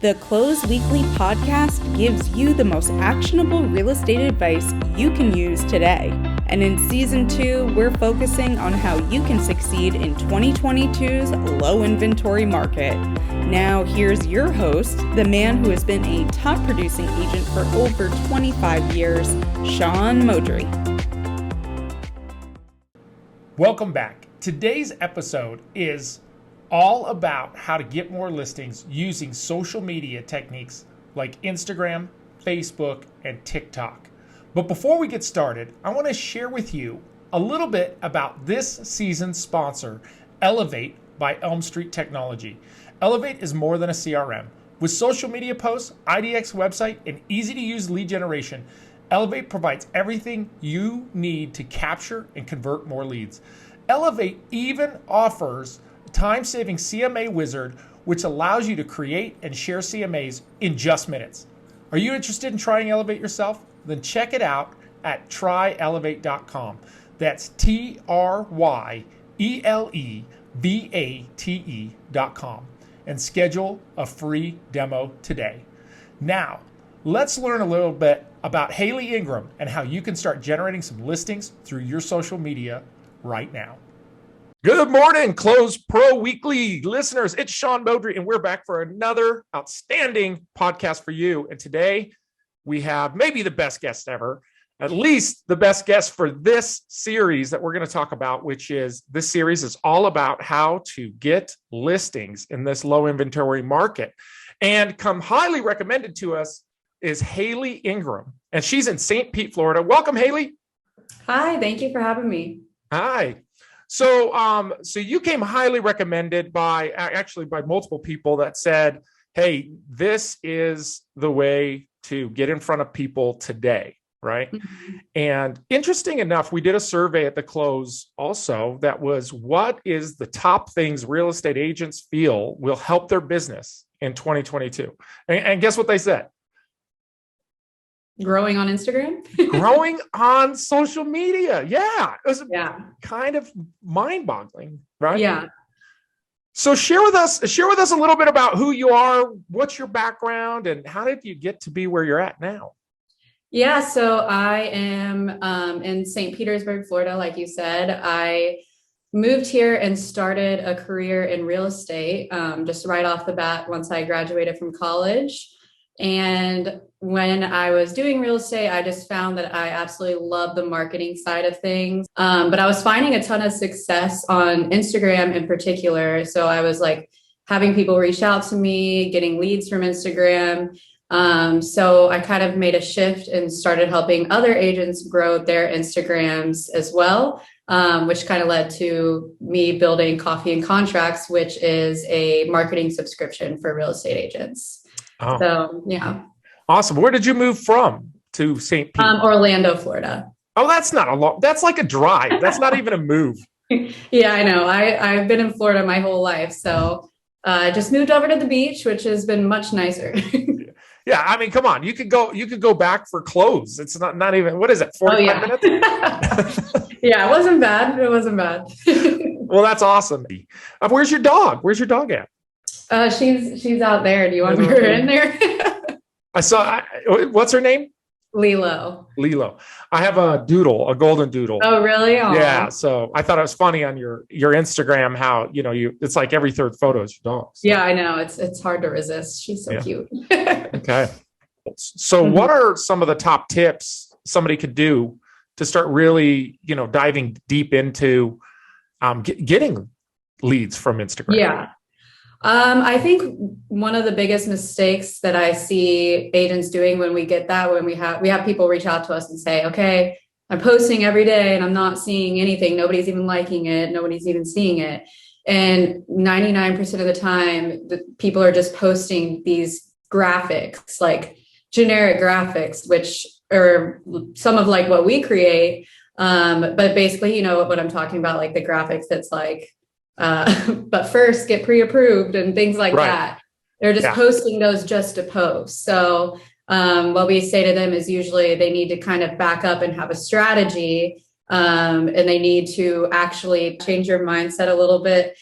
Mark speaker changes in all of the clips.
Speaker 1: The Close Weekly podcast gives you the most actionable real estate advice you can use today. And in Season 2, we're focusing on how you can succeed in 2022's low inventory market. Now, here's your host, the man who has been a top producing agent for over 25 years, Sean Moudry.
Speaker 2: Welcome back. Today's episode is all about how to get more listings using social media techniques like Instagram, Facebook, and TikTok. But before we get started, I want to share with you a little bit about this season's sponsor, Elevate by Elm Street Technology. Elevate is more than a CRM. With social media posts, IDX website, and easy-to-use lead generation, Elevate provides everything you need to capture and convert more leads. Elevate even offers time-saving CMA Wizard, which allows you to create and share CMAs in just minutes. Are you interested in trying Elevate yourself? Then check it out at tryelevate.com. That's tryelevate.com and schedule a free demo today. Now, let's learn a little bit about Haley Ingram and how you can start generating some listings through your social media right now. Good morning, Close Pro Weekly listeners. It's Sean Moudry, and we're back for another outstanding podcast for you. And today we have maybe the best guest ever, at least the best guest for this series that we're going to talk about, which is this series is all about how to get listings in this low inventory market. And come highly recommended to us is Haley Ingram, and she's in St. Pete, Florida. Welcome, Haley.
Speaker 3: Hi, thank you for having me.
Speaker 2: Hi. So you came highly recommended by multiple people that said, hey, this is the way to get in front of people today, right? Mm-hmm. And interesting enough, we did a survey at the close also that was, what is the top things real estate agents feel will help their business in 2022? And guess what they said?
Speaker 3: Growing on Instagram?
Speaker 2: Growing on social media. Yeah. It was kind of mind-boggling, right?
Speaker 3: Yeah.
Speaker 2: So share with us a little bit about who you are, what's your background, and how did you get to be where you're at now?
Speaker 3: Yeah, so I am in St. Petersburg, Florida, like you said. I moved here and started a career in real estate just right off the bat once I graduated from college. And when I was doing real estate, I just found that I absolutely love the marketing side of things. But I was finding a ton of success on Instagram in particular. So I was like having people reach out to me, getting leads from Instagram. So I kind of made a shift and started helping other agents grow their Instagrams as well, which kind of led to me building Coffee and Contracts, which is a marketing subscription for real estate agents.
Speaker 2: Oh.
Speaker 3: So, yeah.
Speaker 2: Awesome. Where did you move from to St. Pete?
Speaker 3: Orlando, Florida.
Speaker 2: Oh, that's not a long, that's like a drive. That's not even a move.
Speaker 3: Yeah, I know. I've been in Florida my whole life. So I just moved over to the beach, which has been much nicer.
Speaker 2: Yeah. I mean, come on, you could go back for clothes. It's not even, what is it? 45 minutes?
Speaker 3: Yeah, it wasn't bad.
Speaker 2: Well, that's awesome. Where's your dog? Where's your dog at?
Speaker 3: She's out there. Do you want her in there?
Speaker 2: What's her name?
Speaker 3: Lilo.
Speaker 2: I have a golden doodle.
Speaker 3: Oh, really? Aww.
Speaker 2: Yeah. So I thought it was funny on your Instagram how, it's like every third photo is your dog. So.
Speaker 3: Yeah, I know. It's hard to resist. She's so cute.
Speaker 2: Okay. So what are some of the top tips somebody could do to start really, diving deep into getting leads from Instagram?
Speaker 3: Yeah. I think one of the biggest mistakes that I see agents doing when we have people reach out to us and say, okay, I'm posting every day and I'm not seeing anything. Nobody's even liking it. Nobody's even seeing it. And 99% of the time, the people are just posting these graphics, like generic graphics, which are some of like what we create. But basically, what I'm talking about, like the graphics that's like, but first get pre-approved and things like that. They're just posting those just to post. So what we say to them is usually they need to kind of back up and have a strategy, and they need to actually change your mindset a little bit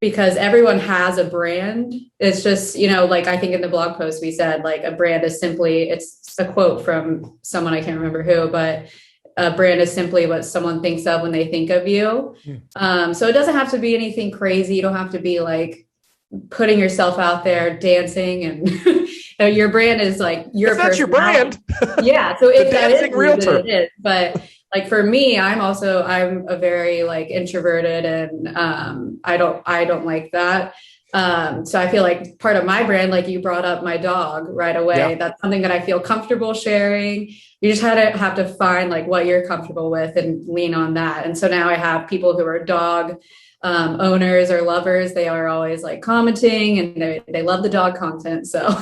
Speaker 3: because everyone has a brand. It's just, like I think in the blog post we said, like, a brand is simply, it's a quote from someone, I can't remember who, but a brand is simply what someone thinks of when they think of you. So it doesn't have to be anything crazy. You don't have to be like putting yourself out there dancing, and your brand is like your,
Speaker 2: if that's your brand.
Speaker 3: Yeah. So if that is
Speaker 2: realtor.
Speaker 3: it is. But like for me, I'm a very like introverted, and I don't like that. So I feel like part of my brand, like you brought up my dog right away. Yeah. That's something that I feel comfortable sharing. You just have to find like what you're comfortable with and lean on that. And so now I have people who are dog owners or lovers. They are always like commenting, and they love the dog content. So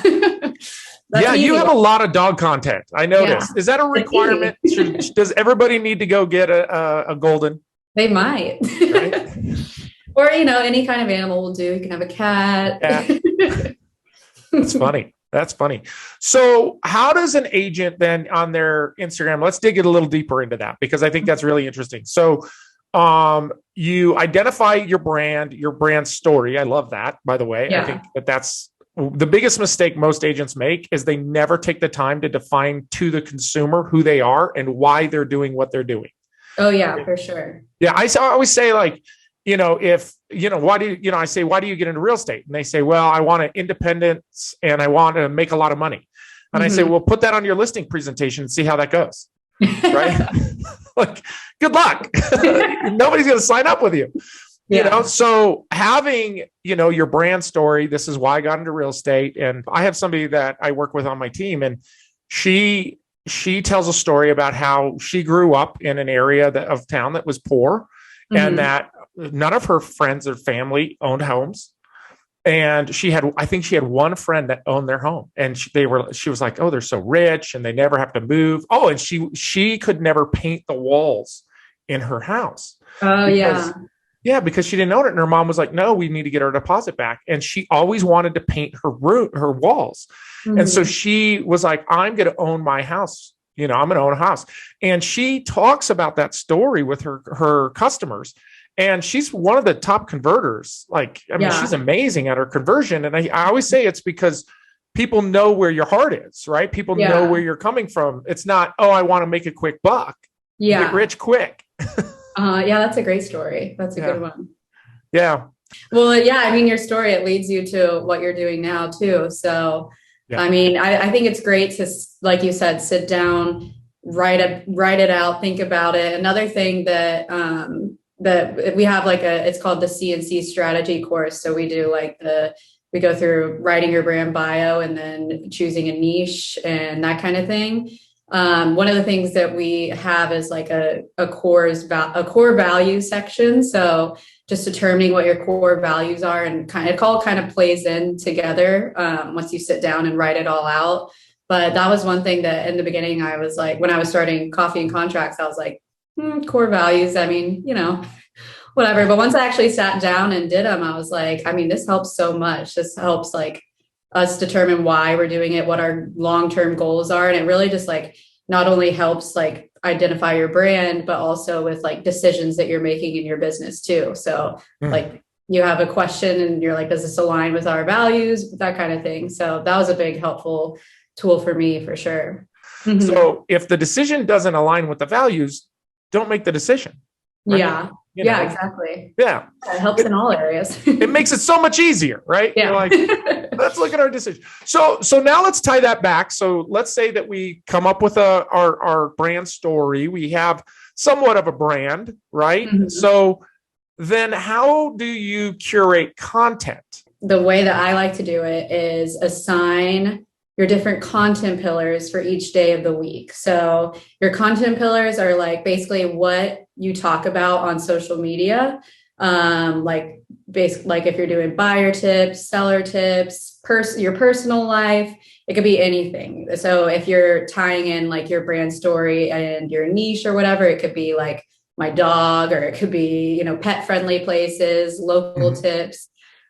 Speaker 2: yeah, you have a lot of dog content. I noticed. Yeah. Is that a requirement? Does everybody need to go get a golden?
Speaker 3: They might. Right? Or, any kind of animal will do. You can have a cat.
Speaker 2: Yeah. That's funny. So how does an agent then on their Instagram, let's dig it a little deeper into that, because I think that's really interesting. So you identify your brand story. I love that, by the way. Yeah. I think that's the biggest mistake most agents make, is they never take the time to define to the consumer who they are and why they're doing what they're doing.
Speaker 3: Oh yeah, for sure.
Speaker 2: Yeah. I always say, like, why do you get into real estate? And they say, well, I want an independence and I want to make a lot of money. And I say, well, put that on your listing presentation and see how that goes. Right? Like, good luck. Nobody's going to sign up with you. Yeah. So having, your brand story, this is why I got into real estate. And I have somebody that I work with on my team, and she tells a story about how she grew up in an area of town that was poor, and that none of her friends or family owned homes. And I think she had one friend that owned their home, and she was like, oh, they're so rich and they never have to move. Oh, and she could never paint the walls in her house.
Speaker 3: Oh, yeah.
Speaker 2: Yeah, because she didn't own it. And her mom was like, no, we need to get our deposit back. And she always wanted to paint her walls. And so she was like, I'm going to own my house. I'm going to own a house. And she talks about that story with her customers. And she's one of the top converters. She's amazing at her conversion. And I always say it's because people know where your heart is, right? People know where you're coming from. It's not, oh, I want to make a quick buck.
Speaker 3: Yeah.
Speaker 2: Get rich quick.
Speaker 3: Yeah, that's a great story. That's a good one.
Speaker 2: Yeah.
Speaker 3: Well, yeah, your story, it leads you to what you're doing now too. So, yeah. I think it's great to, like you said, sit down, write it out, think about it. Another thing that we have it's called the CNC strategy course. So we do we go through writing your brand bio and then choosing a niche and that kind of thing. One of the things that we have is like a core value section. So just determining what your core values are, and it all kind of plays in together once you sit down and write it all out. But that was one thing that in the beginning, I was like, when I was starting Coffee and Contracts, I was like, core values. Whatever. But once I actually sat down and did them, I was like, this helps so much. This helps us determine why we're doing it, what our long-term goals are. And it really just not only helps identify your brand, but also with decisions that you're making in your business too. So you have a question and you're like, does this align with our values? That kind of thing. So that was a big helpful tool for me, for sure. Mm-hmm.
Speaker 2: So if the decision doesn't align with the values, don't make the decision.
Speaker 3: Right? Yeah. Yeah, exactly.
Speaker 2: Yeah.
Speaker 3: It helps in all areas.
Speaker 2: It makes it so much easier, right?
Speaker 3: Yeah.
Speaker 2: Let's look at our decision. So now let's tie that back. So let's say that we come up with our brand story. We have somewhat of a brand, right? Mm-hmm. So then how do you curate content?
Speaker 3: The way that I like to do it is assign your different content pillars for each day of the week. So your content pillars are basically what you talk about on social media. If you're doing buyer tips, seller tips, your personal life, it could be anything. So if you're tying in your brand story and your niche or whatever, it could be my dog, or it could be, pet friendly places, local tips.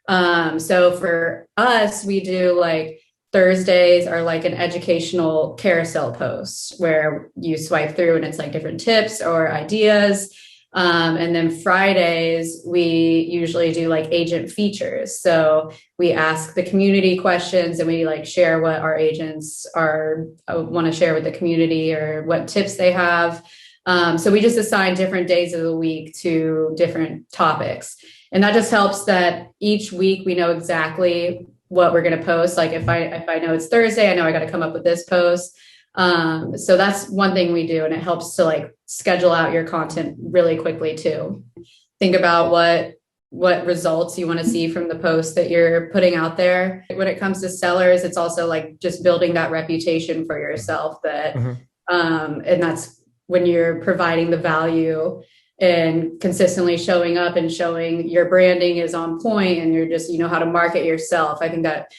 Speaker 3: So for us, we do Thursdays are an educational carousel post where you swipe through and it's different tips or ideas. And then Fridays, we usually do like agent features. So we ask the community questions and we like share what our agents want to share with the community or what tips they have. So we just assign different days of the week to different topics. And that just helps that each week we know exactly what we're going to post. Like if I know it's Thursday, I know I got to come up with this post. So that's one thing we do, and it helps to like schedule out your content really quickly too. Think about what results you want to see from the post that you're putting out there. When it comes to sellers, it's also like just building that reputation for yourself that, and that's when you're providing the value and consistently showing up and showing your branding is on point and you're just, you know how to market yourself. I think that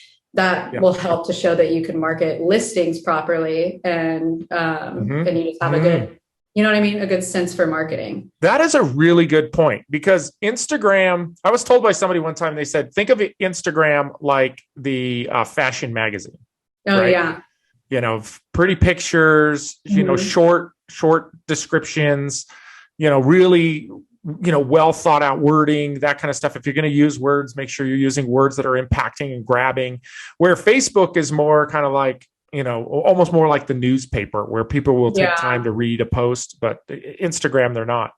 Speaker 3: will help to show that you can market listings properly and you just have a good, you know what I mean? A good sense for marketing.
Speaker 2: That is a really good point, because Instagram, I was told by somebody one time, they said, think of Instagram like the fashion magazine.
Speaker 3: Oh,
Speaker 2: right?
Speaker 3: yeah.
Speaker 2: You know, pretty pictures, you know, short descriptions, you know, really, you know, well thought out wording, that kind of stuff. If you're going to use words, make sure you're using words that are impacting and grabbing, where Facebook is more kind of like, you know, almost more like the newspaper where people will take time to read a post, but Instagram, they're not.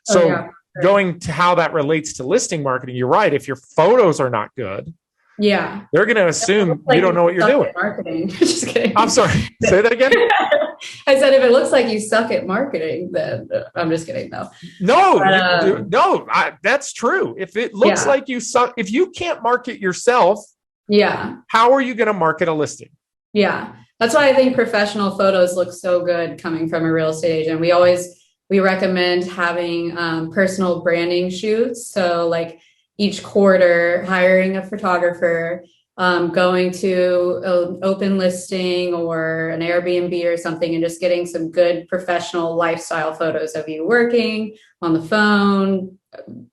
Speaker 2: So going to how that relates to listing marketing, you're right. If your photos are not good, they're going to assume you don't know what you're doing.
Speaker 3: Marketing. Just kidding.
Speaker 2: I'm sorry. Say that again.
Speaker 3: I said, if it looks like you suck at marketing, then I'm just kidding though.
Speaker 2: No, that's true. If it looks like you suck, if you can't market yourself, how are you going to market a listing?
Speaker 3: Yeah. That's why I think professional photos look so good coming from a real estate agent. We recommend having personal branding shoots. So like each quarter, hiring a photographer, going to an open listing or an Airbnb or something and just getting some good professional lifestyle photos of you working on the phone,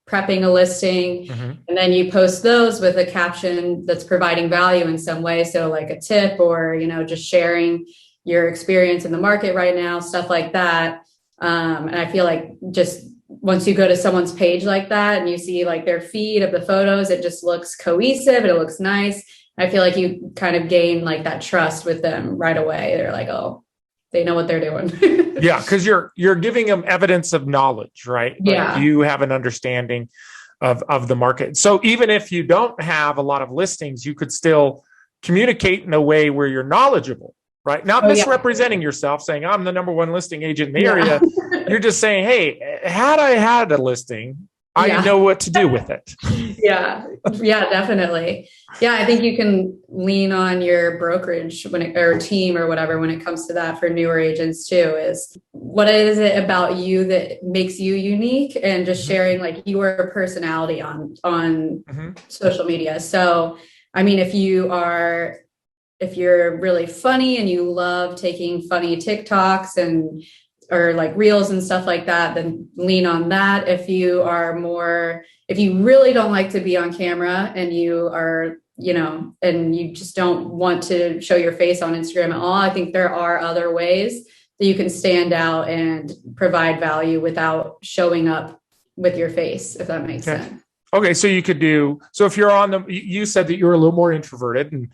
Speaker 3: prepping a listing. And then you post those with a caption that's providing value in some way. So like a tip or, you know, just sharing your experience in the market right now, stuff like that. And I feel like just once you go to someone's page like that and you see like their feed of the photos, it just looks cohesive and it looks nice. I feel like you kind of gain like that trust with them right away. They're like, oh, they know what they're doing.
Speaker 2: Yeah, because you're giving them evidence of knowledge, right?
Speaker 3: Yeah.
Speaker 2: Like you have an understanding of the market. So even if you don't have a lot of listings, you could still communicate in a way where you're knowledgeable, right? Not misrepresenting yourself, saying I'm the number one listing agent in the area. You're just saying, hey, had I had a listing, I know what to do with it.
Speaker 3: Yeah, definitely. Yeah, I think you can lean on your brokerage or team or whatever when it comes to that for newer agents too. Is what is it about you that makes you unique, and just sharing like your personality on social media. So, I mean, if you're really funny and you love taking funny TikToks or like reels and stuff like that, then lean on that. If you really don't like to be on camera and you are, you know, and you just don't want to show your face on Instagram at all, I think there are other ways that you can stand out and provide value without showing up with your face, if that makes sense.
Speaker 2: Okay. So you could if you're you said that you're a little more introverted, and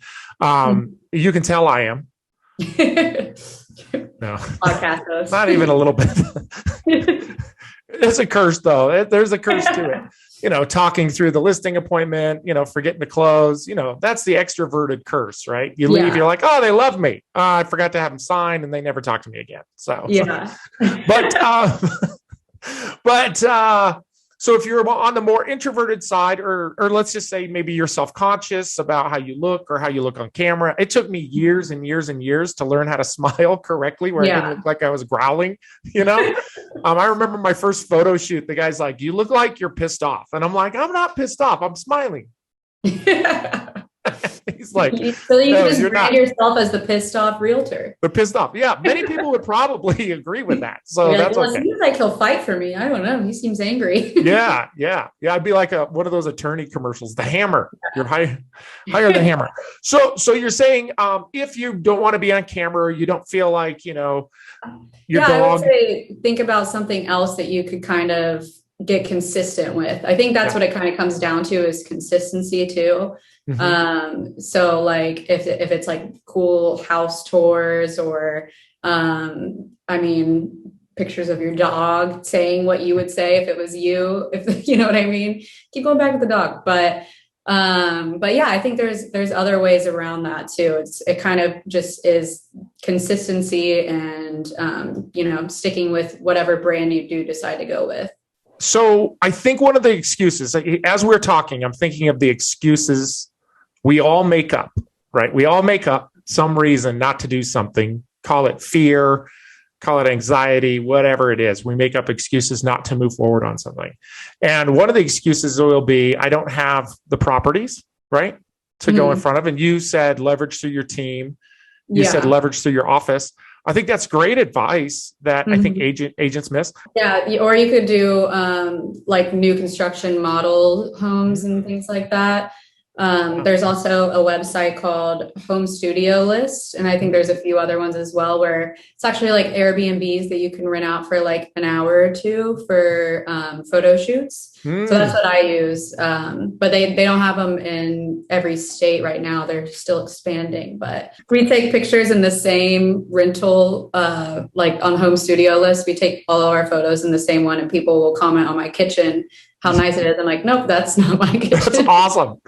Speaker 2: you can tell I am. No, podcast host. Not even a little bit. It's a curse though. There's a curse to it. You know, talking through the listing appointment, you know, forgetting to close, you know, that's the extroverted curse, right? You leave, you're like, oh, they love me. I forgot to have them sign, and they never talk to me again. So, so if you're on the more introverted side, or let's just say maybe you're self-conscious about how you look or how you look on camera. It took me years and years and years to learn how to smile correctly where I didn't look like I was growling, you know? I remember my first photo shoot, the guy's like, you look like you're pissed off. And I'm like, I'm not pissed off. I'm smiling. He's like,
Speaker 3: so you
Speaker 2: no,
Speaker 3: can just
Speaker 2: you're
Speaker 3: brand
Speaker 2: not.
Speaker 3: yourself as the pissed off realtor.
Speaker 2: They're pissed off. Yeah, many people would probably agree with that. So
Speaker 3: You're like,
Speaker 2: that's
Speaker 3: well, it
Speaker 2: okay.
Speaker 3: seems like he'll fight for me. I don't know. He seems angry.
Speaker 2: Yeah. I'd be like one of those attorney commercials, the hammer. You're hire the hammer. So you're saying if you don't want to be on camera, you don't feel like, your
Speaker 3: I would
Speaker 2: dog.
Speaker 3: say think about something else that you could kind of get consistent with. I think that's what it kind of comes down to is consistency too. So like if it's like cool house tours or pictures of your dog saying what you would say if it was you, if you know what I mean, keep going back with the dog. But yeah, I think there's other ways around that too. It kind of just is consistency and sticking with whatever brand you do decide to go with.
Speaker 2: So I think one of the excuses, as we're talking, I'm thinking of the excuses we all make up, right? We all make up some reason not to do something, call it fear, call it anxiety, whatever it is. We make up excuses not to move forward on something. And one of the excuses will be, I don't have the properties, right, to go in front of. And you said leverage through your team. You said leverage through your office. I think that's great advice that I think agents miss.
Speaker 3: Yeah. Or you could do like new construction model homes and things like that. There's also a website called Home Studio List. And I think there's a few other ones as well, where it's actually like Airbnbs that you can rent out for like an hour or two for photo shoots. So that's what I use. But they don't have them in every state right now. They're still expanding, but we take pictures in the same rental, like on Home Studio List. We take all of our photos in the same one and people will comment on my kitchen, how nice it is. I'm like, nope, that's not my kitchen.
Speaker 2: That's awesome.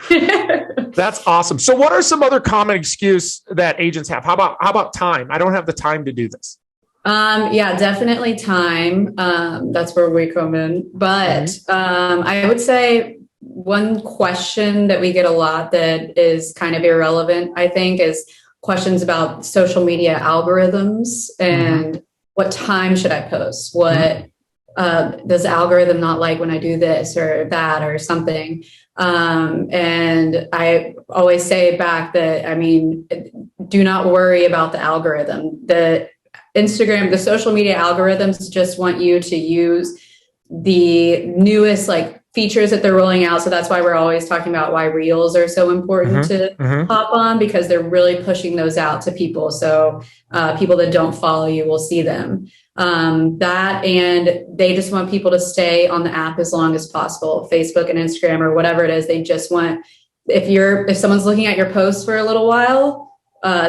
Speaker 2: That's awesome. So what are some other common excuses that agents have? How about time? I don't have the time to do this.
Speaker 3: Yeah, definitely time. That's where we come in. But I would say one question that we get a lot that is kind of irrelevant, I think, is questions about social media algorithms and what time should I post? What does the algorithm not like when I do this or that or something? And I always say back that, do not worry about the algorithm. The Instagram, the social media algorithms just want you to use the newest features that they're rolling out. So that's why we're always talking about why reels are so important to hop on, because they're really pushing those out to people. So people that don't follow you will see them. That, and they just want people to stay on the app as long as possible. Facebook and Instagram or whatever it is, they just want, if someone's looking at your posts for a little while,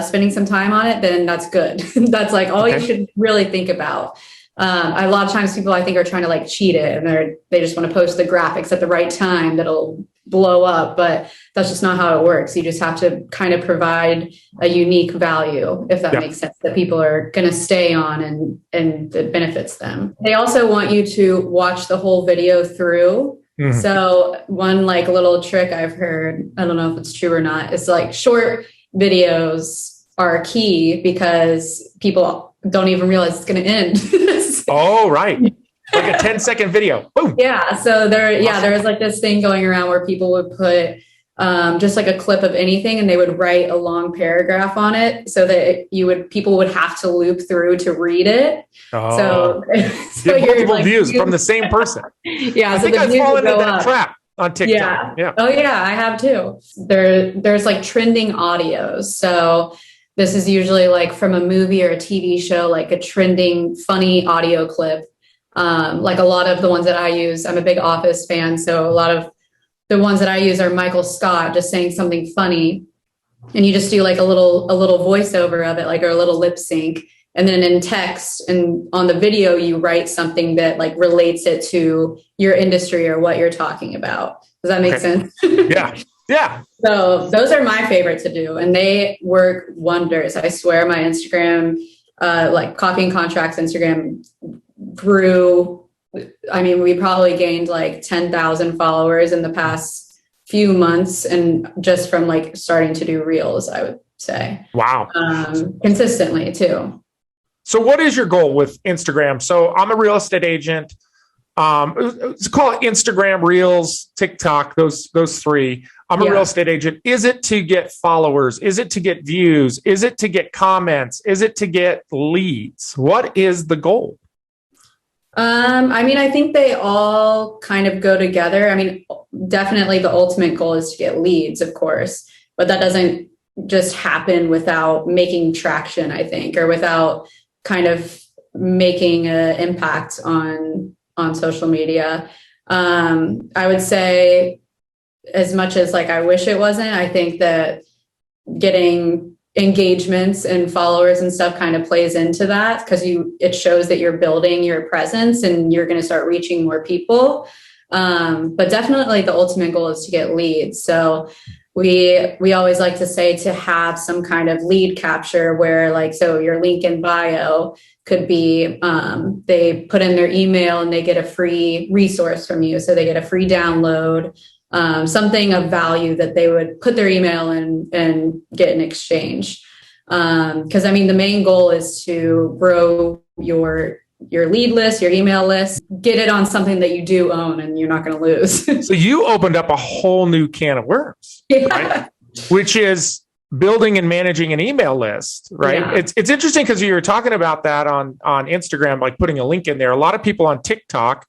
Speaker 3: spending some time on it, then that's good. That's like all you should really think about. A lot of times people, I think, are trying to cheat it, and they just want to post the graphics at the right time that'll blow up, but that's just not how it works. You just have to kind of provide a unique value, if that makes sense, that people are going to stay on and that benefits them. They also want you to watch the whole video through. So one little trick I've heard, I don't know if it's true or not, is short videos are key because people don't even realize it's going to end.
Speaker 2: Oh, right. Like a 10-second video. Boom.
Speaker 3: Yeah. So there was this thing going around where people would put just a clip of anything and they would write a long paragraph on it so that people would have to loop through to read it. So
Speaker 2: multiple views from the same person.
Speaker 3: Yeah.
Speaker 2: I think I've fallen into that trap on TikTok.
Speaker 3: Yeah. Oh yeah, I have too. There's trending audios. So this is usually from a movie or a TV show, a trending funny audio clip. A lot of the ones that I use, I'm a big Office fan. So a lot of the ones that I use are Michael Scott just saying something funny. And you just do a little voiceover of it, or a little lip sync. And then in text and on the video, you write something that relates it to your industry or what you're talking about. Does that make sense?
Speaker 2: Yeah.
Speaker 3: So those are my favorite to do, and they work wonders. I swear my Instagram, Copy and Contracts Instagram grew. We probably gained 10,000 followers in the past few months, and just from starting to do reels, I would say.
Speaker 2: Wow.
Speaker 3: Consistently too.
Speaker 2: So what is your goal with Instagram? So I'm a real estate agent. let's call it Instagram, Reels, TikTok, those three. I'm a real estate agent. Is it to get followers? Is it to get views? Is it to get comments? Is it to get leads? What is the goal?
Speaker 3: I think they all kind of go together. Definitely the ultimate goal is to get leads, of course, but that doesn't just happen without making traction, I think, or without kind of making an impact on social media. I would say, as much as I wish it wasn't, I think that getting engagements and followers and stuff kind of plays into that, because it shows that you're building your presence and you're going to start reaching more people. But definitely the ultimate goal is to get leads. So we always like to say to have some kind of lead capture where so your link in bio could be, they put in their email and they get a free resource from you. So they get a free download, something of value that they would put their email in and get in exchange. Because the main goal is to grow your lead list, your email list, get it on something that you do own and you're not going to lose.
Speaker 2: So you opened up a whole new can of worms, right? Which is building and managing an email list, right? Yeah. It's interesting because you were talking about that on Instagram, like putting a link in there. A lot of people on TikTok,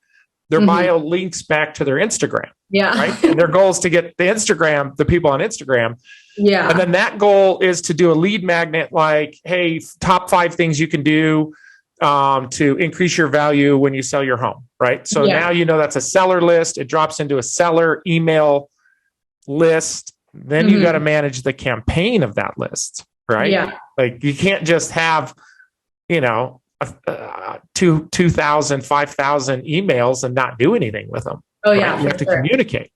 Speaker 2: their bio links back to their Instagram.
Speaker 3: Yeah.
Speaker 2: Right. And their goal is to get the people on Instagram.
Speaker 3: Yeah.
Speaker 2: And then that goal is to do a lead magnet, like, hey, top 5 things you can do to increase your value when you sell your home. Right. So now that's a seller list. It drops into a seller email list. Then you got to manage the campaign of that list. Right.
Speaker 3: Yeah.
Speaker 2: You can't just have, 2,000, 5,000 emails and not do anything with them.
Speaker 3: Oh, yeah.
Speaker 2: Right? You have to communicate.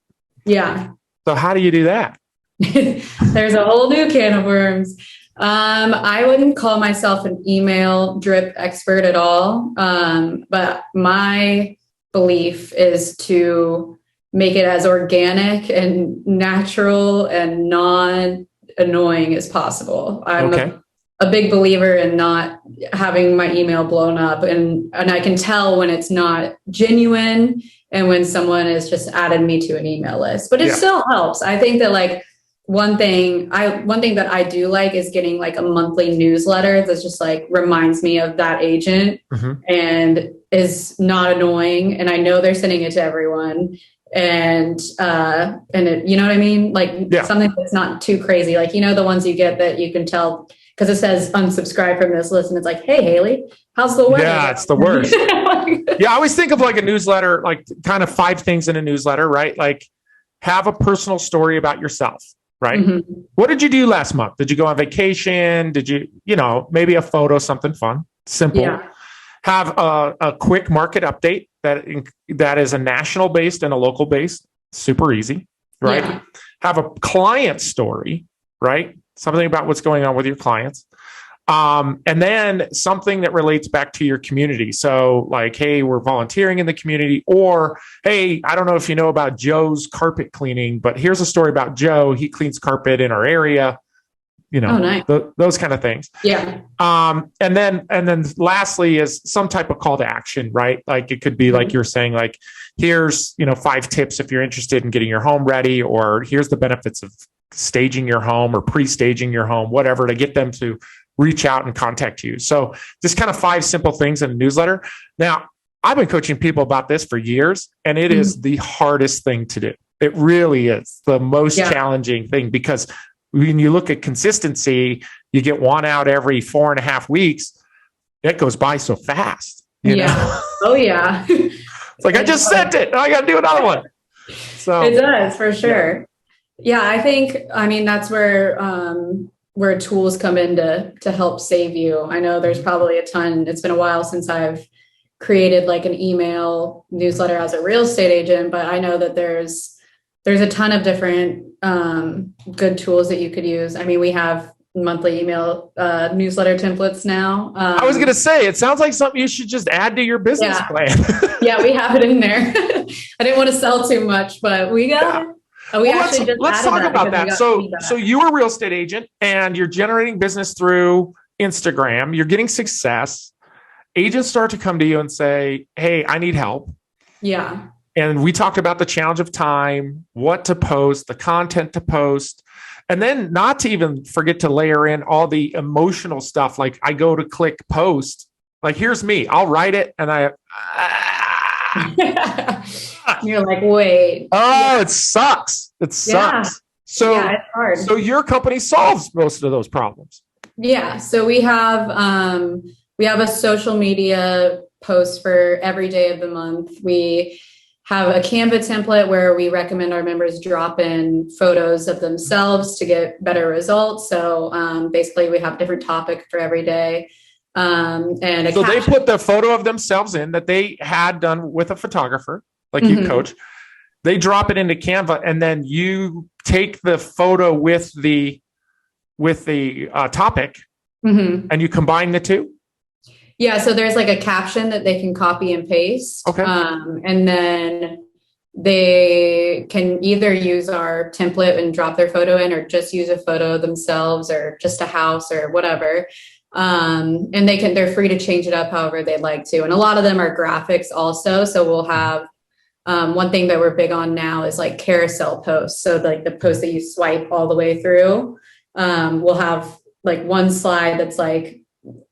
Speaker 3: Yeah.
Speaker 2: So how do you do that?
Speaker 3: There's a whole new can of worms. I wouldn't call myself an email drip expert at all. But my belief is to make it as organic and natural and non-annoying as possible. I'm a big believer in not having my email blown up, and I can tell when it's not genuine and when someone has just added me to an email list, but it still helps. I think that one thing that I do like is getting a monthly newsletter that's just reminds me of that agent and is not annoying. And I know they're sending it to everyone. And it, you know what I mean? Something that's not too crazy. The ones you get that you can tell, because it says unsubscribe from this list, and it's like, hey, Haley, how's the weather?
Speaker 2: Yeah, it's the worst. I always think of a newsletter, kind of 5 things in a newsletter, right? Have a personal story about yourself, right? What did you do last month? Did you go on vacation? Did you, maybe a photo, something fun, simple. Yeah. Have a quick market update that is a national based and a local based, super easy, right? Yeah. Have a client story, right? Something about what's going on with your clients. And then something that relates back to your community. So hey, we're volunteering in the community, or, hey, I don't know if you know about Joe's carpet cleaning, but here's a story about Joe. He cleans carpet in our area,
Speaker 3: nice.
Speaker 2: Those kind of things.
Speaker 3: Yeah.
Speaker 2: And then lastly is some type of call to action, right? It could be like you're saying, here's, 5 tips if you're interested in getting your home ready, or here's the benefits of staging your home or pre-staging your home, whatever, to get them to reach out and contact you. So just kind of 5 simple things in a newsletter. Now, I've been coaching people about this for years, and it is the hardest thing to do. It really is the most challenging thing, because when you look at consistency, you get one out every 4.5 weeks. It goes by so fast. You know?
Speaker 3: Oh, yeah.
Speaker 2: It's I just sent it. Now I got to do another one. So
Speaker 3: it does, for sure. Yeah, I think, that's where tools come in to help save you. I know there's probably a ton. It's been a while since I've created an email newsletter as a real estate agent, but I know that there's a ton of different good tools that you could use. We have monthly email newsletter templates now.
Speaker 2: I was going to say, it sounds like something you should just add to your business plan.
Speaker 3: Yeah, we have it in there. I didn't want to sell too much, but we got it.
Speaker 2: Let's talk about that. So you're a real estate agent and you're generating business through Instagram. You're getting success. Agents start to come to you and say, hey, I need help.
Speaker 3: Yeah.
Speaker 2: And we talked about the challenge of time, what to post, the content to post, and then not to even forget to layer in all the emotional stuff. Like I go to click post, like here's me, I'll write it and
Speaker 3: You're like, wait.
Speaker 2: It sucks. It sucks.
Speaker 3: Yeah.
Speaker 2: So,
Speaker 3: yeah, it's hard.
Speaker 2: So your company solves most of those problems.
Speaker 3: Yeah. So we have a social media post for every day of the month. We have a Canva template where we recommend our members drop in photos of themselves to get better results. So basically we have a different topic for every day. And so
Speaker 2: they put the photo of themselves in that they had done with a photographer, like you coach. They drop it into Canva, and then you take the photo with the topic, and you combine the two.
Speaker 3: Yeah, so there's like a caption that they can copy and paste.
Speaker 2: Okay.
Speaker 3: And then they can either use our template and drop their photo in, or just use a photo of themselves or just a house or whatever. And they're free to change it up however they'd like to. And a lot of them are graphics also. So we'll have one thing that we're big on now is like carousel posts. So like the post that you swipe all the way through, we'll have like one slide that's like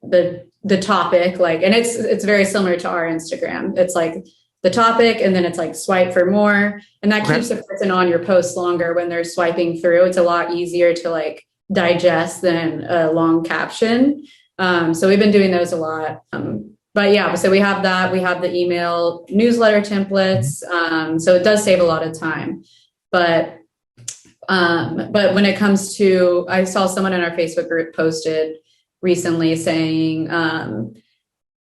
Speaker 3: the topic, like, and it's very similar to our Instagram. It's like the topic, and then it's like swipe for more, and that keeps the person on your post longer when they're swiping through. It's a lot easier to like digest than a long caption. So we've been doing those a lot. But yeah, so we have that. We have the email newsletter templates. So it does save a lot of time. But when it comes to, I saw someone in our Facebook group posted recently saying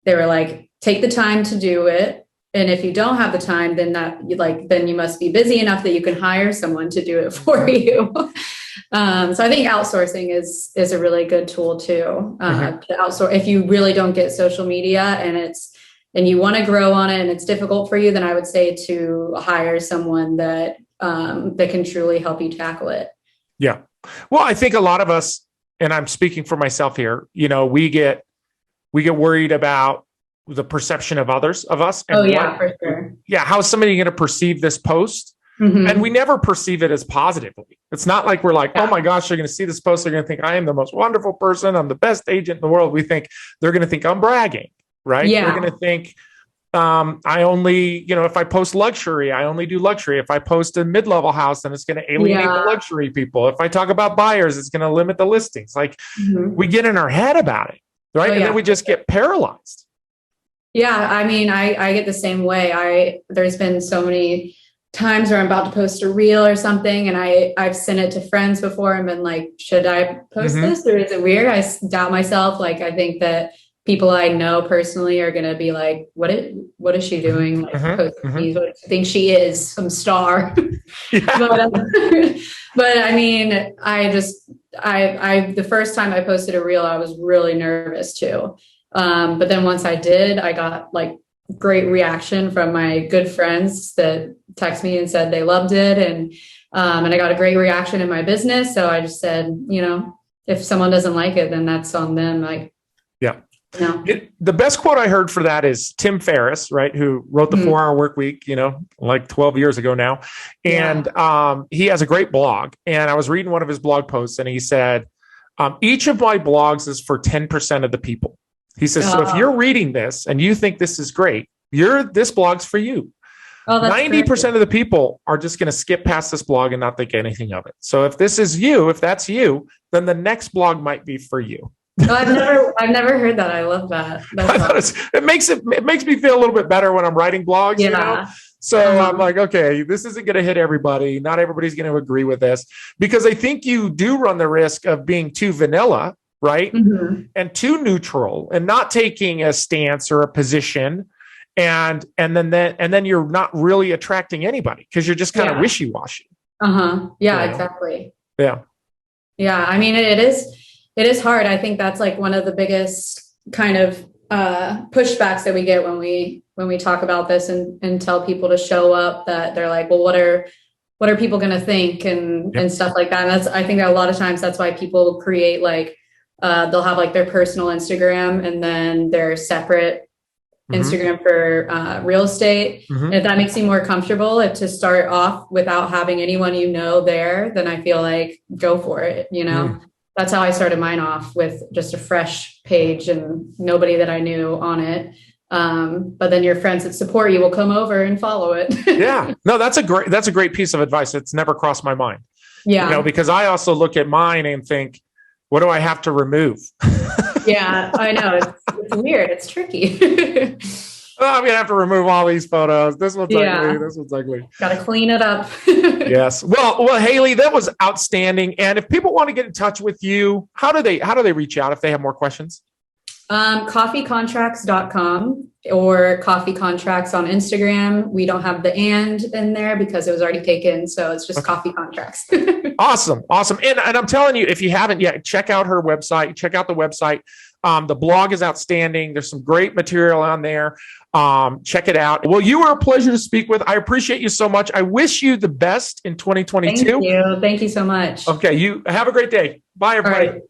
Speaker 3: they were like, take the time to do it, and if you don't have the time, then you must be busy enough that you can hire someone to do it for you. So I think outsourcing is a really good tool too, to outsource. If you really don't get social media and you want to grow on it and it's difficult for you, then I would say to hire someone that can truly help you tackle it.
Speaker 2: Yeah. Well, I think a lot of us, and I'm speaking for myself here, we get worried about the perception of others, of us. And
Speaker 3: for sure.
Speaker 2: Yeah. How is somebody going to perceive this post? And we never perceive it as positively. It's not like we're like, oh my gosh, they're going to see this post. They're going to think I am the most wonderful person. I'm the best agent in the world. They're going to think I'm bragging, right?
Speaker 3: Yeah.
Speaker 2: They're going to think, I only, if I post luxury, I only do luxury. If I post a mid-level house, then it's going to alienate the luxury people. If I talk about buyers, it's going to limit the listings. Like we get in our head about it, right? And then we just get paralyzed.
Speaker 3: Yeah. I mean, I get the same way. There's been so many times where I'm about to post a reel or something, and I've sent it to friends before and been like, should I post this, or is it weird? I doubt myself. Like, I think that people I know personally are going to be like, what is she doing? Like, posting these? What do you think she is? Some star. But I mean, the first time I posted a reel, I was really nervous too. But then once I did, I got like great reaction from my good friends that text me and said they loved it. And I got a great reaction in my business. So I just said, if someone doesn't like it, then that's on them. Like,
Speaker 2: yeah.
Speaker 3: No.
Speaker 2: The best quote I heard for that is Tim Ferriss, right? Who wrote the 4 Hour Work Week, like 12 years ago now. And he has a great blog. And I was reading one of his blog posts, and he said, each of my blogs is for 10% of the people. He says, so if you're reading this and you think this is great, this blog's for you. 90% of the people are just going to skip past this blog and not think anything of it. So if that's you, then the next blog might be for you.
Speaker 3: I've never heard that. I love that.
Speaker 2: It makes me feel a little bit better when I'm writing blogs, So I'm like, okay, this isn't going to hit everybody. Not everybody's going to agree with this, because I think you do run the risk of being too vanilla, right? And too neutral and not taking a stance or a position. And then you're not really attracting anybody because you're just kind of wishy-washy.
Speaker 3: Yeah, exactly.
Speaker 2: Yeah.
Speaker 3: Yeah. I mean, it is hard. I think that's like one of the biggest kind of pushbacks that we get when we talk about this and tell people to show up, that they're like, well, what are people going to think and stuff like that. And I think that a lot of times that's why people create like, they'll have like their personal Instagram and then their separate Instagram for real estate. And if that makes you more comfortable to start off without having anyone there, then I feel like go for it. That's how I started mine off, with just a fresh page and nobody that I knew on it. But then your friends that support you will come over and follow it.
Speaker 2: Yeah, no, that's a great piece of advice. It's never crossed my mind.
Speaker 3: Yeah.
Speaker 2: Because I also look at mine and think, what do I have to remove?
Speaker 3: Yeah, I know. It's weird. It's tricky.
Speaker 2: I'm going to have to remove all these photos. This one's ugly. This one's ugly.
Speaker 3: Got to clean it up.
Speaker 2: Yes. Well, Haley, that was outstanding. And if people want to get in touch with you, how do they reach out if they have more questions?
Speaker 3: Coffeecontracts.com or Coffee Contracts on Instagram. We don't have the "and" in there because it was already taken. So it's just Coffee Contracts. Awesome.
Speaker 2: And I'm telling you, if you haven't yet, check out her website. Check out the website. The blog is outstanding. There's some great material on there. Check it out. Well, you were a pleasure to speak with. I appreciate you so much. I wish you the best in 2022.
Speaker 3: Thank you so much.
Speaker 2: Okay. You have a great day. Bye, everybody.